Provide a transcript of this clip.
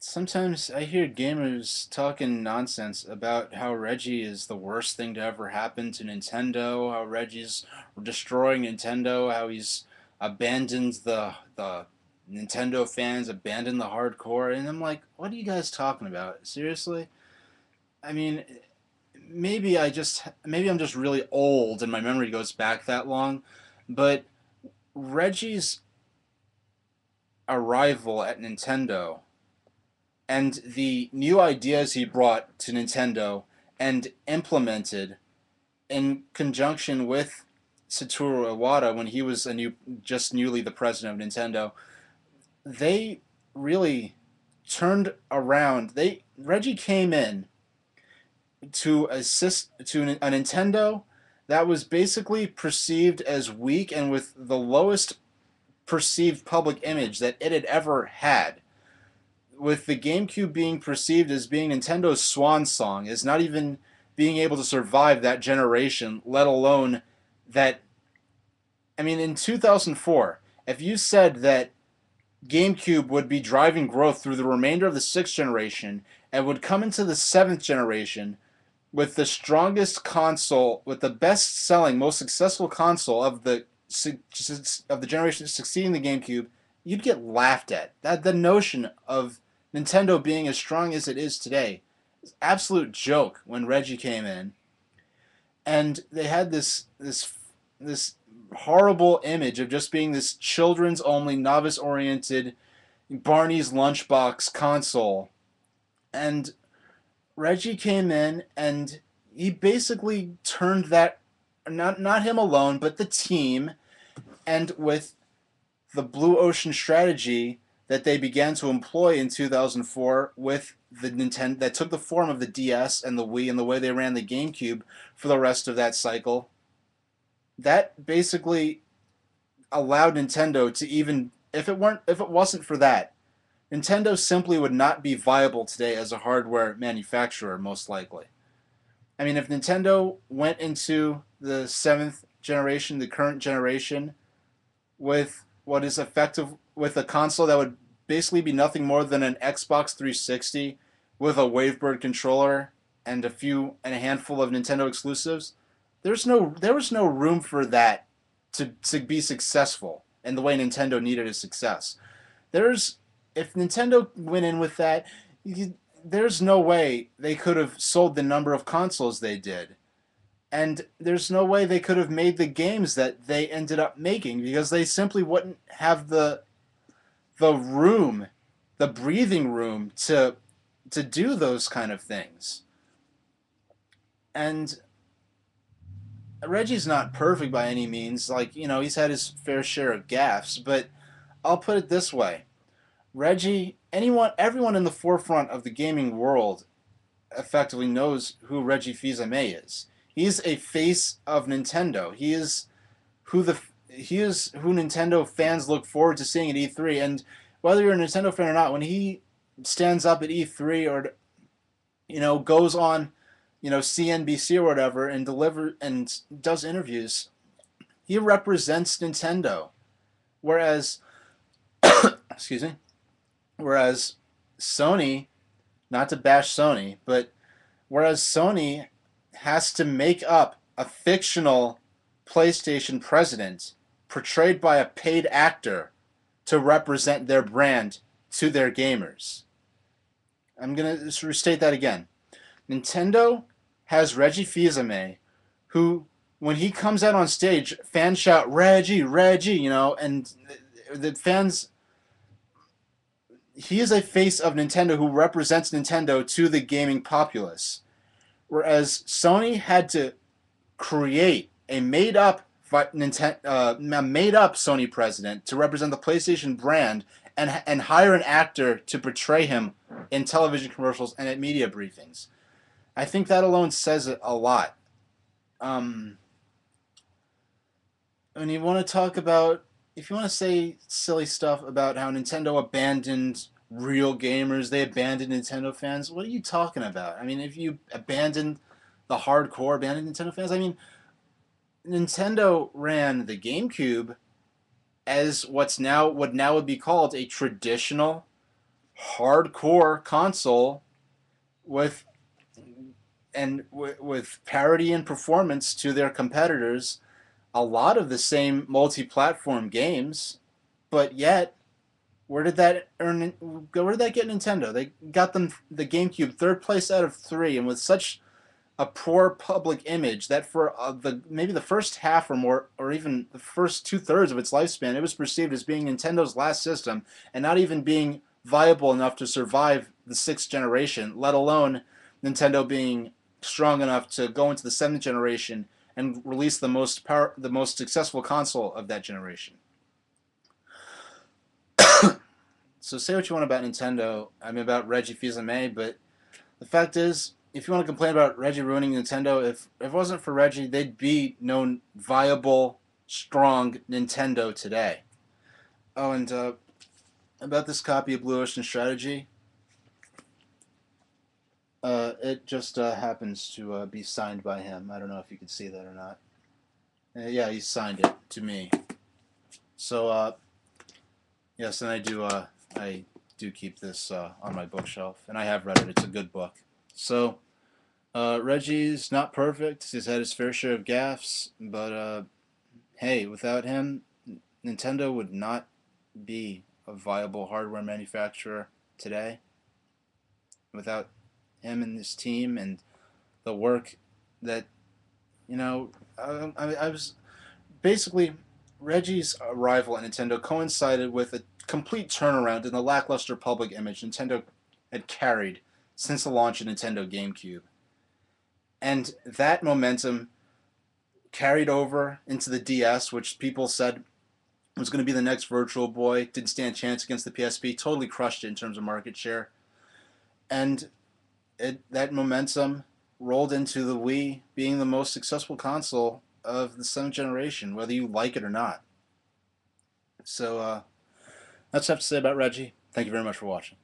Sometimes I hear gamers talking nonsense about how Reggie is the worst thing to ever happen to Nintendo, how Reggie's destroying Nintendo, how he's abandoned the Nintendo fans, abandoned the hardcore, and I'm like, what are you guys talking about? Seriously? I mean, maybe I'm just really old and my memory goes back that long, but Reggie's arrival at Nintendo and the new ideas he brought to Nintendo and implemented in conjunction with Satoru Iwata when he was just newly the president of Nintendo, they really turned around. Reggie came in to assist to a Nintendo that was basically perceived as weak and with the lowest perceived public image that it had ever had, with the GameCube being perceived as being Nintendo's swan song, is not even being able to survive that generation, let alone that. I mean, in 2004, if you said that GameCube would be driving growth through the remainder of the sixth generation and would come into the seventh generation with the strongest console, with the best selling, most successful console of the generation succeeding the GameCube, you'd get laughed at. That the notion of Nintendo being as strong as it is today is an absolute joke when Reggie came in, and they had this horrible image of just being this children's only, novice oriented Barney's lunchbox console. And Reggie came in and he basically turned that, not him alone, but the team, and with the blue ocean strategy that they began to employ in 2004 with the Nintendo, that took the form of the DS and the Wii and the way they ran the GameCube for the rest of that cycle, that basically allowed Nintendo to, even if it wasn't for that, Nintendo simply would not be viable today as a hardware manufacturer, most likely. I mean, if Nintendo went into the seventh generation, the current generation, with what is effective, with a console that would basically be nothing more than an Xbox 360 with a Wavebird controller and a handful of Nintendo exclusives, there was no room for that to be successful in the way Nintendo needed a success. There's If Nintendo went in with that, there's no way they could have sold the number of consoles they did. And there's no way they could have made the games that they ended up making, because they simply wouldn't have the room, the breathing room to do those kind of things. And Reggie's not perfect by any means. Like, he's had his fair share of gaffes, but I'll put it this way. Everyone in the forefront of the gaming world effectively knows who Reggie Fils-Amie is. He's a face of Nintendo. He is who Nintendo fans look forward to seeing at E3. And whether you're a Nintendo fan or not, when he stands up at E3 or goes on CNBC or whatever and does interviews, he represents Nintendo. Whereas excuse me, whereas Sony, not to bash Sony, but whereas Sony has to make up a fictional PlayStation president portrayed by a paid actor to represent their brand to their gamers. I'm going to restate that again. Nintendo has Reggie Fils-Amie, who, when he comes out on stage, fans shout, Reggie, Reggie, and the fans. He is a face of Nintendo who represents Nintendo to the gaming populace. Whereas Sony had to create a made up Sony president to represent the PlayStation brand, and hire an actor to portray him in television commercials and at media briefings. I think that alone says it a lot. Um, when you want to talk about, if you want to say silly stuff about how Nintendo abandoned real gamers, they abandoned Nintendo fans. What are you talking about? I mean, if you abandoned the hardcore, abandoned Nintendo fans, I mean, Nintendo ran the GameCube as would now be called a traditional hardcore console with with parity and performance to their competitors, a lot of the same multi-platform games, but yet where did that get Nintendo? They got them the GameCube third place out of three, and with such a poor public image that for the maybe the first half or more, or even the first two-thirds of its lifespan, it was perceived as being Nintendo's last system and not even being viable enough to survive the sixth generation, let alone Nintendo being strong enough to go into the seventh generation and release the most successful console of that generation. So say what you want about Nintendo, I mean about Reggie Fils-Amie, but the fact is, if you want to complain about Reggie ruining Nintendo, if it wasn't for Reggie, they'd be no viable, strong Nintendo today. Oh, and about this copy of Blue Ocean Strategy, it just happens to be signed by him. I don't know if you can see that or not. Yeah, he signed it to me. So yes, and I do keep this on my bookshelf, and I have read it. It's a good book. So Reggie's not perfect. He's had his fair share of gaffes, but hey, without him, Nintendo would not be a viable hardware manufacturer today. Without him and his team and the work that I was basically Reggie's arrival at Nintendo coincided with a complete turnaround in the lackluster public image Nintendo had carried since the launch of Nintendo GameCube. And that momentum carried over into the DS, which people said was going to be the next Virtual Boy. Didn't stand a chance against the PSP. Totally crushed it in terms of market share. And that momentum rolled into the Wii being the most successful console of the seventh generation, whether you like it or not. So that's what I have to say about Reggie. Thank you very much for watching.